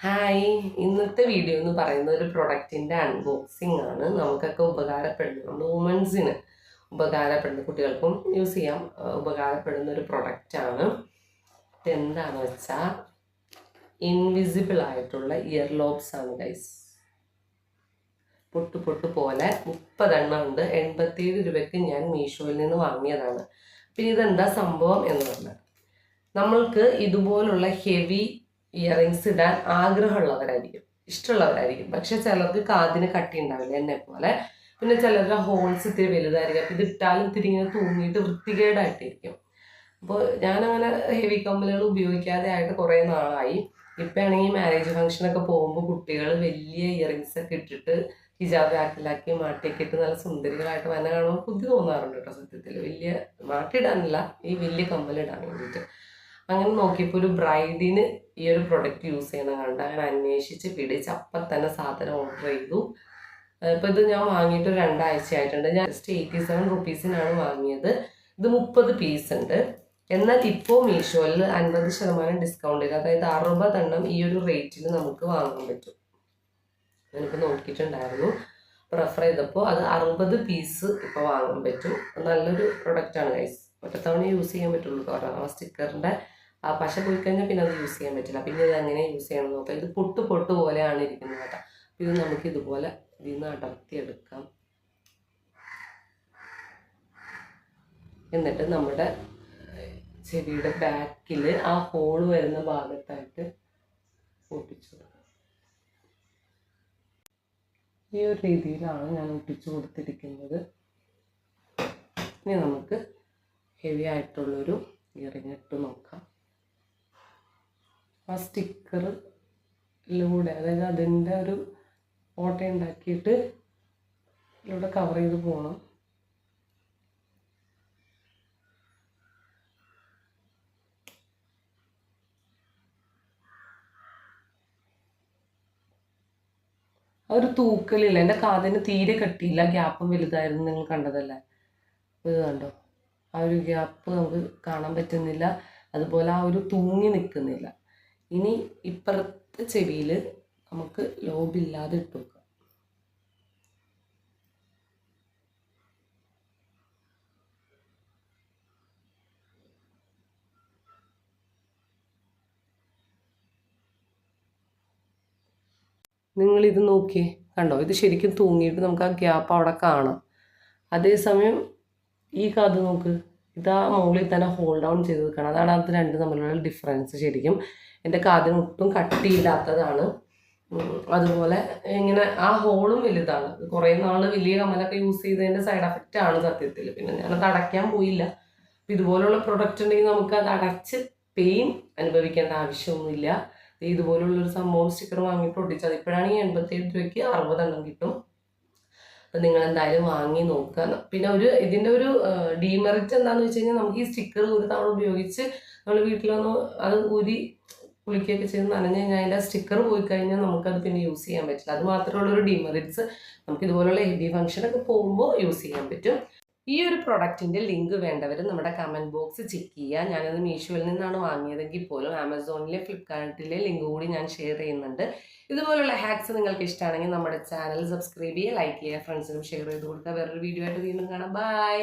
Hi, ഇന്നത്തെ video എന്ന് പറയുന്നത് ഒരു പ്രൊഡക്റ്റിൻ്റെ അൺബോക്സിംഗ് ആണ്. നമുക്കൊക്കെ ഉപകാരപ്പെടുന്ന, നമ്മുടെ വുമൻസിന് ഉപകാരപ്പെടുന്ന, കുട്ടികൾക്കും യൂസ് ചെയ്യാം ഉപകാരപ്പെടുന്ന ഒരു പ്രൊഡക്റ്റാണ്. ഇതെന്താണെന്ന് വെച്ചാൽ ഇൻവിസിബിൾ ആയിട്ടുള്ള ഇയർ ലോബ്സ് ആണ് ഗൈസ്. പൊട്ട് പോലെ 30 എണ്ണം ഉണ്ട്. 87 രൂപയ്ക്ക് ഞാൻ മീഷോയിൽ നിന്ന് വാങ്ങിയതാണ്. പിന്നെ ഇതെന്താ സംഭവം എന്ന് പറഞ്ഞാൽ, നമ്മൾക്ക് ഇതുപോലുള്ള ഹെവി ഇയറിങ്സ് ഇടാൻ ആഗ്രഹമുള്ളവരായിരിക്കും, ഇഷ്ടമുള്ളവരായിരിക്കും. പക്ഷെ ചിലർക്ക് കാതിന് കട്ടി ഉണ്ടാവില്ല, എന്നെ പോലെ. പിന്നെ ചിലരുടെ ഹോൾസ് ഇത്തിരി വലുതായിരിക്കും. അപ്പം ഇത് ഇട്ടാലും ഇത്തിരി ഇങ്ങനെ തൂങ്ങിയിട്ട് വൃത്തികേടായിട്ടിരിക്കും. അപ്പോൾ ഞാനങ്ങനെ ഹെവി കമ്മലുകൾ ഉപയോഗിക്കാതെ ആയിട്ട് കുറേ നാളായി. ഇപ്പം ആണെങ്കിൽ മാരേജ് ഫംഗ്ഷനൊക്കെ പോകുമ്പോൾ കുട്ടികൾ വലിയ ഇയറിങ്സ് ഒക്കെ ഇട്ടിട്ട് ഹിജാബ് ബാക്കിലാക്കി മാട്ടിയൊക്കെ ഇട്ട് നല്ല സുന്ദരികളായിട്ട് വന്നെ കാണുമ്പോൾ ബുദ്ധി തോന്നാറുണ്ട് കേട്ടോ. സത്യത്തിൽ വലിയ മാട്ടിയിടാനല്ല, ഈ വലിയ കമ്മലിടാൻ വേണ്ടിയിട്ട്. അങ്ങനെ നോക്കിയപ്പോൾ ഒരു ബ്രൈഡിന് ഈ ഒരു പ്രൊഡക്റ്റ് യൂസ് ചെയ്യുന്ന കണ്ട് അങ്ങനെ അന്വേഷിച്ച് പിടിച്ച് അപ്പം തന്നെ സാധനം ഓർഡർ ചെയ്തു. ഇപ്പോൾ ഇത് ഞാൻ വാങ്ങിയിട്ട് ഒരു 2 ആഴ്ച ആയിട്ടുണ്ട്. ഞാൻ ജസ്റ്റ് 87 റുപ്പീസിനാണ് വാങ്ങിയത്. ഇത് 30 പീസ് ഉണ്ട്. എന്നാൽ ഇപ്പോൾ മീഷോയിൽ 50% ഡിസ്കൗണ്ടിൽ, അതായത് 60 എണ്ണം ഈ ഒരു റേറ്റിൽ നമുക്ക് വാങ്ങാൻ പറ്റും. ഞാനിപ്പോൾ നോക്കിയിട്ടുണ്ടായിരുന്നു, റെഫർ ചെയ്തപ്പോൾ അത് 60 പീസ് ഇപ്പോൾ വാങ്ങാൻ പറ്റും. നല്ലൊരു പ്രൊഡക്റ്റാണ് ഗൈസ്. ഒറ്റത്തവണ യൂസ് ചെയ്യാൻ പറ്റുള്ളൂ കേട്ടോ. ആ സ്റ്റിക്കറിൻ്റെ ആ പശ പോയി കഴിഞ്ഞാൽ പിന്നെ അത് യൂസ് ചെയ്യാൻ പറ്റില്ല. പിന്നെ ഇത് എങ്ങനെ യൂസ് ചെയ്യണം നോക്കാം. ഇത് പൊട്ട് പോലെയാണ് ഇരിക്കുന്നത് കേട്ടോ. ഇത് നമുക്ക് ഇതുപോലെ ഇതിൽ നിന്ന് അടർത്തിയെടുക്കാം. എന്നിട്ട് നമ്മുടെ ചെടിയുടെ ബാക്കിൽ ആ ഹോള് വരുന്ന ഭാഗത്തായിട്ട് ഒട്ടിച്ചു കൊടുക്കാം. ഈ ഒരു രീതിയിലാണ് ഞാൻ ഒട്ടിച്ചു കൊടുത്തിരിക്കുന്നത്. ഇനി നമുക്ക് ഹെവി ആയിട്ടുള്ളൊരു ഇയറിങ് ഇട്ട് നോക്കാം. ആ സ്റ്റിക്കറിലൂടെ, അതായത് അതിൻ്റെ ഒരു ഫോട്ടോ ഉണ്ടാക്കിയിട്ട് ഇതിലൂടെ കവർ ചെയ്ത് പോകണം. ആ ഒരു തൂക്കലില്ല, എൻ്റെ കാതിന് തീരെ കട്ടിയില്ല, ഗ്യാപ്പും വലുതായിരുന്നു, നിങ്ങൾ കണ്ടതല്ലേ. ഇത് കണ്ടോ, ആ ഒരു ഗ്യാപ്പ് നമുക്ക് കാണാൻ പറ്റുന്നില്ല. അതുപോലെ ആ ഒരു തൂങ്ങി നിൽക്കുന്നില്ല. ഇനി ഇപ്പുറത്തെ ചെവിയിൽ നമുക്ക് ലോബില്ലാതെ ഇട്ട് വെക്കാം. നിങ്ങളിത് നോക്കിയേ, കണ്ടോ, ഇത് ശരിക്കും തൂങ്ങിയിട്ട് നമുക്ക് ആ ഗ്യാപ്പ് അവിടെ കാണാം. അതേസമയം ഈ കാത് നോക്ക്, ഇതാ മുകളിൽ തന്നെ ഹോൾഡ് ഡൗൺ ചെയ്ത് വെക്കണം. അതാണ് അത് രണ്ടും തമ്മിലുള്ള ഡിഫറൻസ്. ശരിക്കും എൻ്റെ കാതിന് ഒട്ടും കട്ടിയില്ലാത്തതാണ്. അതുപോലെ ഇങ്ങനെ ആ ഹോളും വലുതാണ്. കുറേ നാൾ വലിയ കമ്മലൊക്കെ യൂസ് ചെയ്തതിൻ്റെ സൈഡ് എഫക്റ്റ് ആണ് സത്യത്തിൽ. പിന്നെ ഞാനത് അടയ്ക്കാൻ പോയില്ല. ഇതുപോലുള്ള പ്രൊഡക്റ്റ് ഉണ്ടെങ്കിൽ നമുക്ക് അത് അടച്ച് പെയിൻ അനുഭവിക്കേണ്ട ആവശ്യമൊന്നുമില്ല. ഇതുപോലുള്ളൊരു സംഭവം സ്റ്റിക്കർ വാങ്ങിയിട്ട് ഒട്ടിച്ചത്. ഇപ്പോഴാണെങ്കിൽ 87 രൂപയ്ക്ക് 60 എണ്ണം കിട്ടും. അപ്പം നിങ്ങൾ എന്തായാലും വാങ്ങി നോക്കുക. പിന്നെ ഇതിൻ്റെ ഒരു ഡീമെറിറ്റ് എന്താണെന്ന് വെച്ച് കഴിഞ്ഞാൽ, നമുക്ക് ഈ സ്റ്റിക്കർ ഒരു തവണ ഉപയോഗിച്ച് നമ്മൾ വീട്ടിൽ വന്ന് അത് ഊരി കുളിക്കുകയൊക്കെ ചെയ്ത് നനഞ്ഞ് കഴിഞ്ഞാൽ അതിൻ്റെ സ്റ്റിക്കർ പോയി കഴിഞ്ഞാൽ നമുക്കത് പിന്നെ യൂസ് ചെയ്യാൻ പറ്റില്ല. അത് മാത്രമുള്ളൊരു ഡീമെറിറ്റ്സ്. നമുക്ക് ഇതുപോലുള്ള ഹെവി ഫംഗ്ഷനൊക്കെ പോകുമ്പോൾ യൂസ് ചെയ്യാൻ പറ്റും. ഈ ഒരു പ്രൊഡക്റ്റിൻ്റെ ലിങ്ക് വേണ്ടവർ നമ്മുടെ കമൻറ്റ് ബോക്സ് ചെക്ക് ചെയ്യുക. ഞാനത് മീഷോയിൽ നിന്നാണ് വാങ്ങിയതെങ്കിൽ പോലും ആമസോണിലെ, ഫ്ലിപ്കാർട്ടിലെ ലിങ്ക് കൂടി ഞാൻ ഷെയർ ചെയ്യുന്നുണ്ട്. ഇതുപോലുള്ള ഹാക്സ് നിങ്ങൾക്ക് ഇഷ്ടമാണെങ്കിൽ നമ്മുടെ ചാനൽ സബ്സ്ക്രൈബ് ചെയ്യുക, ലൈക്ക് ചെയ്യുക, ഫ്രണ്ട്സിനും ഷെയർ ചെയ്ത് കൊടുക്കുക. വേറൊരു വീഡിയോ ആയിട്ട് വീണ്ടും കാണാം. ബൈ.